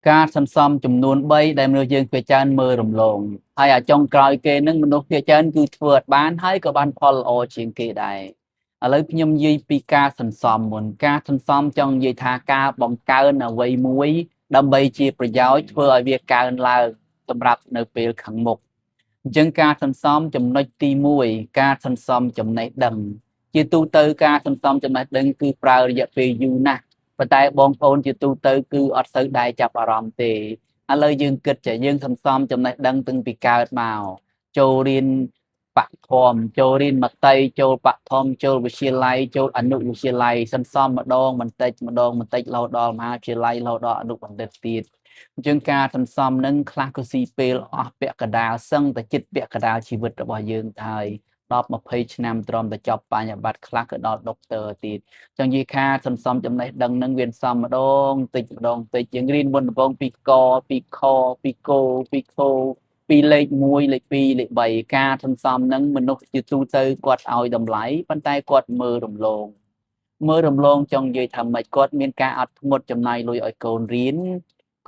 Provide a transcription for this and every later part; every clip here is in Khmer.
ការសន្សំចំនួន3ដែលមនុស្សយើងភាគច្រើនមើលរំលងហើយអាចុងក្រោយគេនឹងមនុស្សភាគច្រើនគឺធ្វើអត់បានហើយក៏បានផលល្អជាងគេដែរឥឡូវខ្ញុំនិយាយពីការសន្សំមុនការសន្សំចង់និយាយថាការបង្កើនអ្វីមួយដើម្បីជាប្រយោជន៍ធ្វើឲ្យវាកើនឡើងសម្រាប់នៅពេលខាងមុខអញ្ចឹងការសន្សំចំណុចទី1ការសន្សំចំណេះដឹងជាទូទៅការសន្សំចំណេះដឹងគឺប្រើរយៈពេលយូរណាស់ប៉ុន្តែបងប្អូនជាទូទៅគឺអត់សូវដែរចាប់អារម្មណ៍ទេឥឡូវយើងគិតចាយើងសន្សំចំណេះដឹងតាំងពីកើតមកចូលរៀនបឋមចូលរៀនមត្តេយ្យចូលបឋមចូលវិទ្យាល័យចូលអនុវិទ្យាល័យសន្សំម្ដងបន្តិចម្ដងបន្តិចរហូតដល់មហាវិទ្យាល័យរហូតដល់អនុបណ្ឌិតទៀតអញ្ចឹងការសន្សំនឹងខ្លះក៏ស៊ីពេលអស់ពាក់កណ្ដាលសឹងតែចិត្តពាក់កណ្ដាលជីវិតរបស់យើងទៅហើយ10 20ឆ្នាំទ្រាំតែចប់បញ្ញត្តិខ្លះក៏ដល់ដុកទ័រទៀតចង់និយាយថាសន្សំចំណេះដឹងនឹងវាសំម្ដងតិចម្ដងតិចយើងរៀនមុនដំបូងពីកពីខពីគោពីខោពីលេខ1លេខ2លេខ3ការសន្សំនឹងមនុស្សជាទូទៅគាត់ឲ្យតម្លៃប៉ុន្តែគាត់មើលរំលងចង់និយាយថាម៉េចគាត់មានការអត់ធ្មត់ចំណាយលុយឲ្យកូនរៀន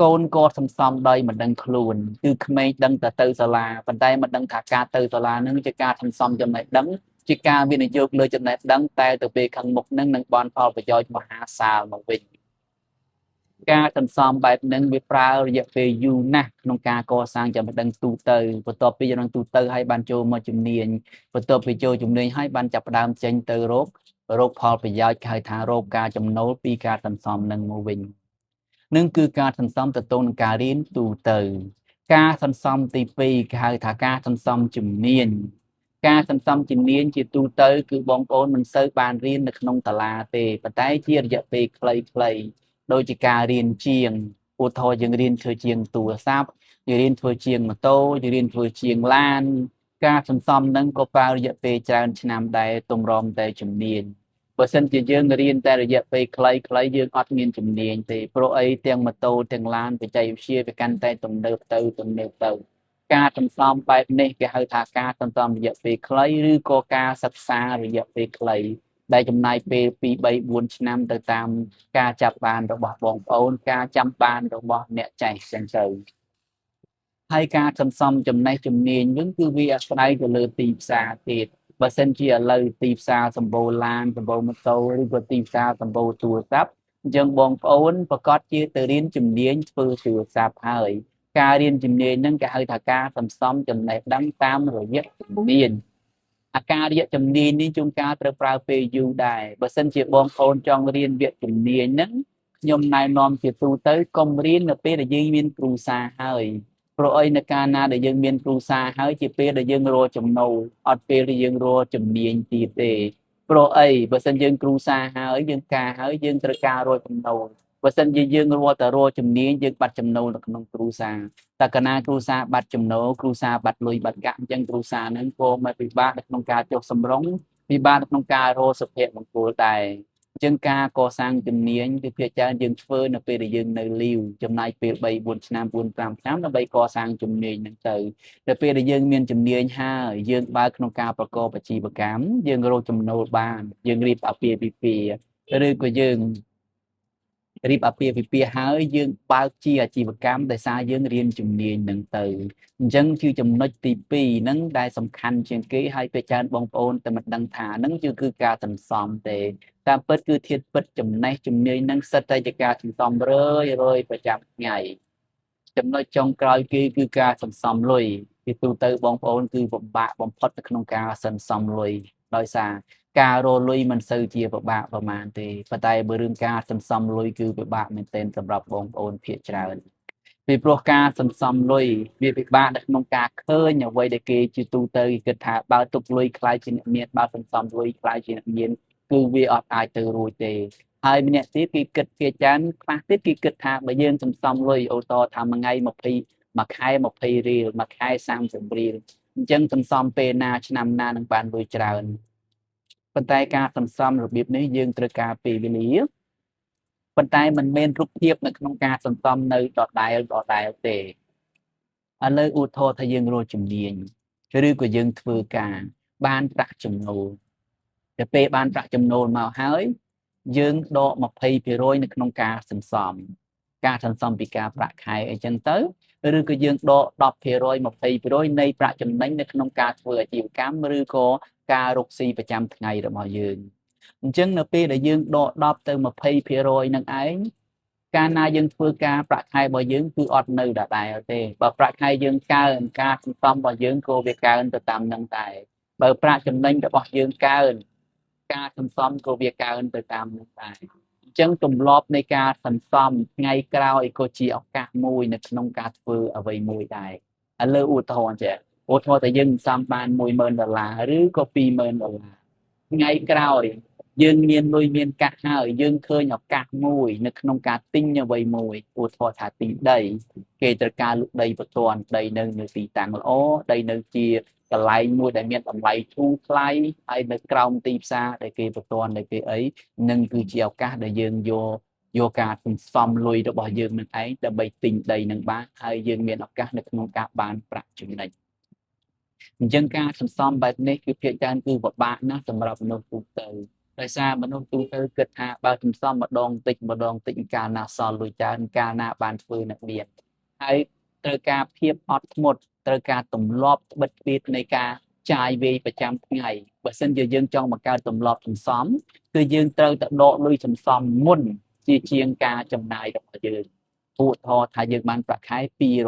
កូនក៏សន្សំដោយមិនដឹងខ្លួនគឺក្មេងដឹងតែទៅសាលាប៉ុន្តែមិនដឹងថាការទៅសាលានឹងជាការសន្សំចំណេះដឹងជាការវិនិយោគលើចំណេះដឹងតែទៅពេលខាងមុខនឹងនឹងបានផលប្រយោជន៍មហាសាលមកវិញការសន្សំបែបហ្នឹងវាប្រើរយៈពេលយូរណាស់ក្នុងការកសាងចំណេះដឹងទូទៅបន្ទាប់ពីចំណេះទូទៅហើយបានចូលមកជំនាញបន្ទាប់ពីចូលជំនាញហើយបានចាប់ផ្ដើមចេញទៅរកផលប្រយោជន៍គេហៅថារកការចំណូលពីការសន្សំនឹងមកវិញនឹងគឺការសន្សំទៅទៅនឹងការរៀនទូទៅការសន្សំទី2គេហៅថាការសន្សំជំនាញការសន្សំជំនាញជាទូទៅគឺបងប្អូនមិនសូវបានរៀននៅក្នុងសាលាទេប៉ុន្តែជារយៈពេលខ្លីៗដូចជាការរៀនជាងឧទាហរណ៍យើងរៀនធ្វើជាងទូរស័ព្ទយើងរៀនធ្វើជាងម៉ូតូយើងរៀនធ្វើជាងឡានការសន្សំនឹងក៏ប្រើរយៈពេលច្រើនឆ្នាំដែរទម្រាំតែជំនាញបើសិនជាយើងរៀនតែរយៈពេលខ្លីៗយើងអត់មានជំនាញទេព្រោះអីទាំងម៉ូតូទាំងឡានបច្ចេកវិទ្យាវាកាន់តែទំនើបទៅការសន្សំបែបនេះគេហៅថាការសន្សំរយៈពេលខ្លីឬក៏ការសិក្សារយៈពេលខ្លីដែលចំណាយពេល2 3 4ឆ្នាំទៅតាមការចាប់បានរបស់បងប្អូនការចាំបានរបស់អ្នកចេះចឹងទៅហើយការសន្សំចំណេះជំនាញវិញគឺវាអាស្រ័យទៅលើទីផ្សារទៀតបើសិនជាឥឡូវទីផ្សារសម្បូរឡានសម្បូរម៉ូតូឬក៏ទីផ្សារសម្បូរទូរស័ព្ទអញ្ចឹងបងប្អូនប្រកាសជាទៅរៀនជំនាញធ្វើទូរស័ព្ទហើយការរៀនជំនាញហ្នឹងគេហៅថាការសន្សំចំណេះដឹងតាមរយៈជំនាញអាការរយៈជំនាញនេះជួនកាលត្រូវប្រើពេលយូរដែរបើសិនជាបងប្អូនចង់រៀនវគ្គជំនាញហ្នឹងខ្ញុំណែនាំជាទូទៅកុំរៀននៅពេលដែលយើងមានគ្រូសាហើយព្រោះអីនៅកាលណាដែលយើងមានគ្រូសាហើយជាពេលដែលយើងរកចំណូលអត់ពេលដែលយើងរកជំនាញទៀតទេព្រោះអីបើសិនយើងគ្រូសាហើយយើងការហើយយើងត្រូវការរកចំណូលបើសិនជាយើងរកតែរកជំនាញយើងបាត់ចំណូលនៅក្នុងគ្រូសាតែកាលណាគ្រូសាបាត់ចំណូលគ្រូសាបាត់លុយបាត់កាក់អញ្ចឹងគ្រូសានឹងក៏មិនពិបាកនៅក្នុងការចុះសម្រុងពិបាកនៅក្នុងការរកសុភមង្គលដែរអញ្ចឹងការកសាងជំនាញគឺភាគច្រើនយើងធ្វើនៅពេលដែលយើងនៅលីវចំណាយពេល3 4ឆ្នាំ4 5ឆ្នាំដើម្បីកសាងជំនាញហ្នឹងទៅដល់ពេលដែលយើងមានជំនាញហើយយើងបើកក្នុងការប្រកបអាជីវកម្មយើងរកចំណូលបានយើងរៀបអាពាហ៍ពិពាហ៍ឬក៏យើងរៀបអាពាហ៍ពិពាហ៍ហើយយើងបើកជាអាជីវកម្មដោយសារយើងរៀនជំនាញហ្នឹងទៅអញ្ចឹងគឺចំណុចទី2ហ្នឹងដែលសំខាន់ជាងគេហើយពេលច្រើនបងប្អូនតែមិនដឹងថាហ្នឹងគឺការសន្សំទេតាមពិតគឺធាតុពិតចំណេះជំនាញហ្នឹងសិតតែជាការសន្សំរឿយប្រចាំថ្ងៃចំណុចចុងក្រោយគេគឺការសន្សំលុយពីទូទៅបងប្អូនគឺពិបាកបំផុតនៅក្នុងការសន្សំលុយដោយសារការរកលុយមិនសូវជាពិបាកប្រហែលទេប៉ុន្តែបើរឿងការសន្សំលុយគឺពិបាកមែនទែនសម្រាប់បងប្អូនភាគច្រើនពីព្រោះការសន្សំលុយវាពិបាកនៅក្នុងការឃើញអ្វីដែលគេជាទូទៅគិតថាបើទុកលុយខ្លាយជាអ្នកមានបើសន្សំលុយខ្លាយជាអ្នកមានគឺវាអត់អាចទៅរួចទេហើយម្នាក់ទៀតគេគិតជាច្រើនខ្លះទៀតគេគិតថាបើយើងសន្សំលុយអូតថាមួយថ្ងៃ20មួយខែ20រៀលមួយខែ30រៀលអញ្ចឹងសន្សំពេលណាឆ្នាំណានឹងបានលុយច្រើនប៉ុន្តែការសន្សំរបៀបនេះយើងត្រូវការពេលវេលាប៉ុន្តែមិនមែនរូបភាពនៅក្នុងការសន្សំនៅដដែលទេឥឡូវឧទាហរណ៍ថាយើងរកជំនាញឬក៏យើងធ្វើការបានប្រាក់ចំណូលតែពេលបានប្រាក់ចំណូលមកហើយយើងដក20%នៅក្នុងការសន្សំ ការសន្សំពីការប្រាក់ខែអីចឹងទៅឬក៏យើងដក10% 20% នៃប្រាក់ចំណេញនៅក្នុងការធ្វើអាជីវកម្មឬក៏ការរកស៊ីប្រចាំថ្ងៃរបស់យើងអញ្ចឹងនៅពេលដែលយើងដក10ទៅ20%នឹងឯងកាលណាយើងធ្វើការប្រាក់ខែរបស់យើងគឺអត់នៅដដែលទេបើប្រាក់ខែយើងកើនការសន្សំរបស់យើងក៏វាកើនទៅតាមនឹងដែរបើប្រាក់ចំណេញរបស់យើងកើនការសន្សំក៏វាកើនទៅតាមនឹងដែរអញ្ចឹងទម្លាប់នៃការសន្សំថ្ងៃក្រោយក៏ជាឱកាសមួយនៅក្នុងការធ្វើអ្វីមួយដែរឥឡូវឧទាហរណ៍ចេះឧទាហរណ៍តែយើងសន្សំបាន$10,000ឬក៏$20,000ថ្ងៃក្រោយយើងមានលុយមានកាក់ហើយយើងឃើញឱកាសមួយនៅក្នុងការទិញអ្វីមួយឧទាហរណ៍ថាទិញដីគេត្រូវការលក់ដីបន្ទាន់ដីនៅទីតាំងល្អដីនៅជាកន្លែងមួយដែលមានតម្លៃធូរថ្លៃហើយនៅក្រោមទីផ្សារដែលគេបន្ទាន់ដែលគេអីនឹងគឺជាឱកាសដែលយើងយកការសន្សំលុយរបស់យើងនឹងឯងដើម្បីទិញដីនឹងបានហើយយើងមានឱកាសនៅក្នុងការបានប្រាក់ចំណេញអញ្ចឹងការសន្សំបែបនេះគឺភាគច្រើនគឺពិបាកណាស់សម្រាប់មនុស្សទូទៅដោយសារមនុស្សទូទៅគិតថាបើសន្សំម្ដងតិចកាលណាសល់លុយច្រើនកាលណាបានធ្វើនឹងមានហើយត្រូវការភាពអត់ធ្មត់ត្រូវការទម្លាប់ត្បិតត្បៀតនៃការចាយវាយប្រចាំថ្ងៃបើសិនជាយើងចង់បង្កើតទម្លាប់សន្សំគឺយើងត្រូវតែដកលុយសន្សំមុនជាងការចំណាយរបស់យើងឧទាហរណ៍ថាយើងបានប្រាក់ខែ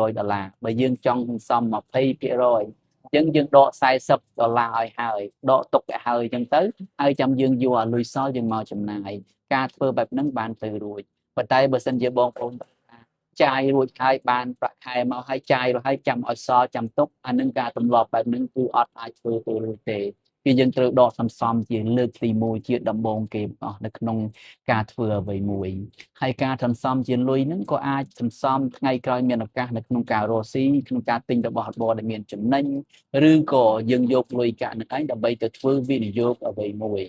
$200បើយើងចង់សន្សំ20%អញ្ចឹងយើងដក$40ឲ្យហើយដកទុកឲ្យហើយអញ្ចឹងទៅហើយចាំយើងយកអាលុយសល់យើងមកចំណាយការធ្វើបែបហ្នឹងបានទៅរួចប៉ុន្តែបើសិនជាបងប្អូនចាយរួចហើយបានប្រាក់ខែមកហើយចាយរួចហើយចាំឲ្យសល់ចាំទុកអានឹងការទម្លាប់បែបហ្នឹងគឺអត់អាចធ្វើទៅរួចទេគឺយើងត្រូវដកសន្សំជាលើកទី1ជាដំបូងគេអស់នៅក្នុងការធ្វើអ្វីមួយហើយការសន្សំជាលុយហ្នឹងក៏អាចសន្សំថ្ងៃក្រោយមានឱកាសនៅក្នុងការរកស៊ីក្នុងការទិញរបស់របរដែលមានចំណេញឬក៏យើងយកលុយកាក់នឹងឯងដើម្បីទៅធ្វើវិនិយោគអ្វីមួយ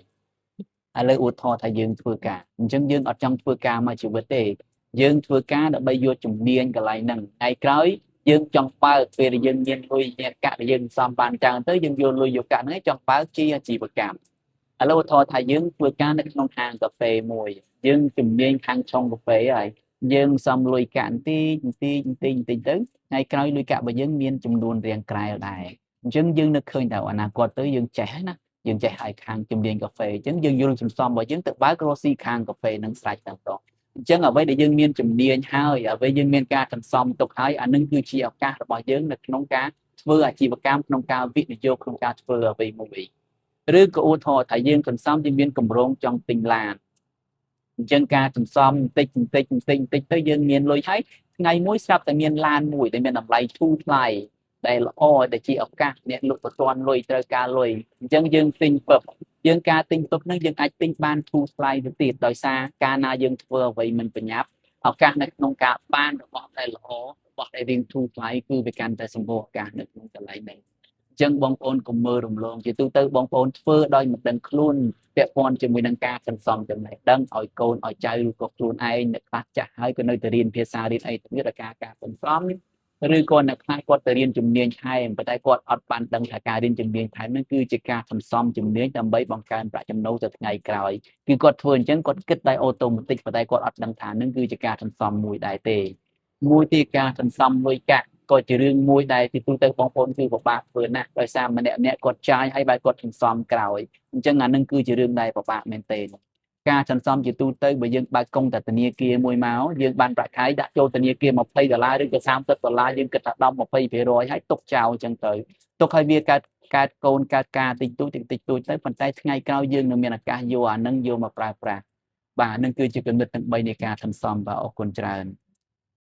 ឥឡូវឧទាហរណ៍ថាយើងធ្វើការអញ្ចឹងយើងអត់ចង់ធ្វើការមួយជីវិតទេយើងធ្វើការដើម្បីយកជំនាញកន្លែងហ្នឹងថ្ងៃក្រោយយើងចង់បើកពេលដែលយើងមានលុយមានកាក់ដែលយើងសំបានច្រើនទៅយើងយកលុយយកកាក់ហ្នឹងចង់បើកជាអាជីវកម្មឥឡូវឧទាហរណ៍ថាយើងធ្វើការនៅក្នុងហាងកាហ្វេមួយយើងជំនាញខាងឆុងកាហ្វេហើយយើងសំលុយកាក់បន្តិចទៅថ្ងៃក្រោយលុយកាក់របស់យើងមានចំនួនរាងក្រែលដែរអញ្ចឹងយើងនឹកឃើញថាអនាគតទៅយើងចេះណាយើងចេះឲ្យខាងជំនាញកាហ្វេអញ្ចឹងយើងយកសន្សំរបស់យើងទៅបើករកស៊ីខាងកាហ្វេនឹងស្រេចតែម្ដងអញ្ចឹងអ្វីដែលយើងមានជំនាញហើយអ្វីយើងមានការសន្សំទុកហើយអានឹងគឺជាឱកាសរបស់យើងនៅក្នុងការធ្វើអាជីវកម្មក្នុងការវិនិយោគក្នុងការធ្វើអ្វីមួយឬក៏ឧទាហរណ៍ថាយើងសន្សំយើងមានកម្រងចង់ទិញឡានអញ្ចឹងការសន្សំបន្តិចទៅយើងមានលុយហើយថ្ងៃមួយស្រាប់តែមានឡានមួយដែលមានតម្លៃធូរថ្លៃដែលល្អដែលជាឱកាសអ្នកលក់បន្ទាន់លុយត្រូវការលុយអញ្ចឹងយើងទិញពឹបយើងការទិញពឹបហ្នឹងយើងអាចទិញបានធូរថ្លៃទៅទៀតដោយសារកាលណាយើងធ្វើអ្វីមិនប្រញាប់ឱកាសនៅក្នុងការបានរបស់ដែលល្អរបស់ដែលរៀងធូរថ្លៃគឺវាកាន់តែសម្បូរឱកាសនៅក្នុងកន្លែងហ្នឹងអញ្ចឹងបងប្អូនកុំមើលរំលងជាទូទៅបងប្អូនធ្វើដោយមិនដឹងខ្លួនពាក់ព័ន្ធជាមួយនឹងការសន្សំចំណេះដឹងឲ្យកូនឲ្យចៅឬក៏ខ្លួនឯងអ្នកខ្លះចាស់ហើយក៏នៅតែរៀនភាសារៀនអីទៀតដល់ការសន្សំឬក៏អ្នកខ្លះគាត់ទៅរៀនជំនាញថែមប៉ុន្តែគាត់អត់បានដឹងថាការរៀនជំនាញថែមហ្នឹងគឺជាការសន្សំជំនាញដើម្បីបង្កើនប្រាក់ចំណូលទៅថ្ងៃក្រោយគឺគាត់ធ្វើអញ្ចឹងគាត់គិតដោយអូតូម៉ាទិកប៉ុន្តែគាត់អត់ដឹងថាហ្នឹងគឺជាការសន្សំមួយដែរទេមួយទៀតការសន្សំលុយកាក់ក៏ជារឿងមួយដែលទីទូទៅបងប្អូនគឺពិបាកធ្វើណាស់ដោយសារម្នាក់គាត់ចាយហើយបែរគាត់សន្សំក្រោយអញ្ចឹងអានឹងគឺជារឿងដែលពិបាកមែនទែនការសន្សំជាទូទៅបើយើងបើកកុងតែធនាគារមួយមកយើងបានប្រាក់ខែដាក់ចូលធនាគារ$20ឬក៏$30យើងគិតថា10-20%ហើយទុកចោលអញ្ចឹងទៅទុកឲ្យវាកើតកូនកើតការតិចតួចទៅប៉ុន្តែថ្ងៃក្រោយយើងនឹងមានឱកាសយកអានឹងយកមកប្រើប្រាស់បាទនឹងគឺជាគំនិតទាំង3នៃការសន្សំបាទអរគុណច្រើន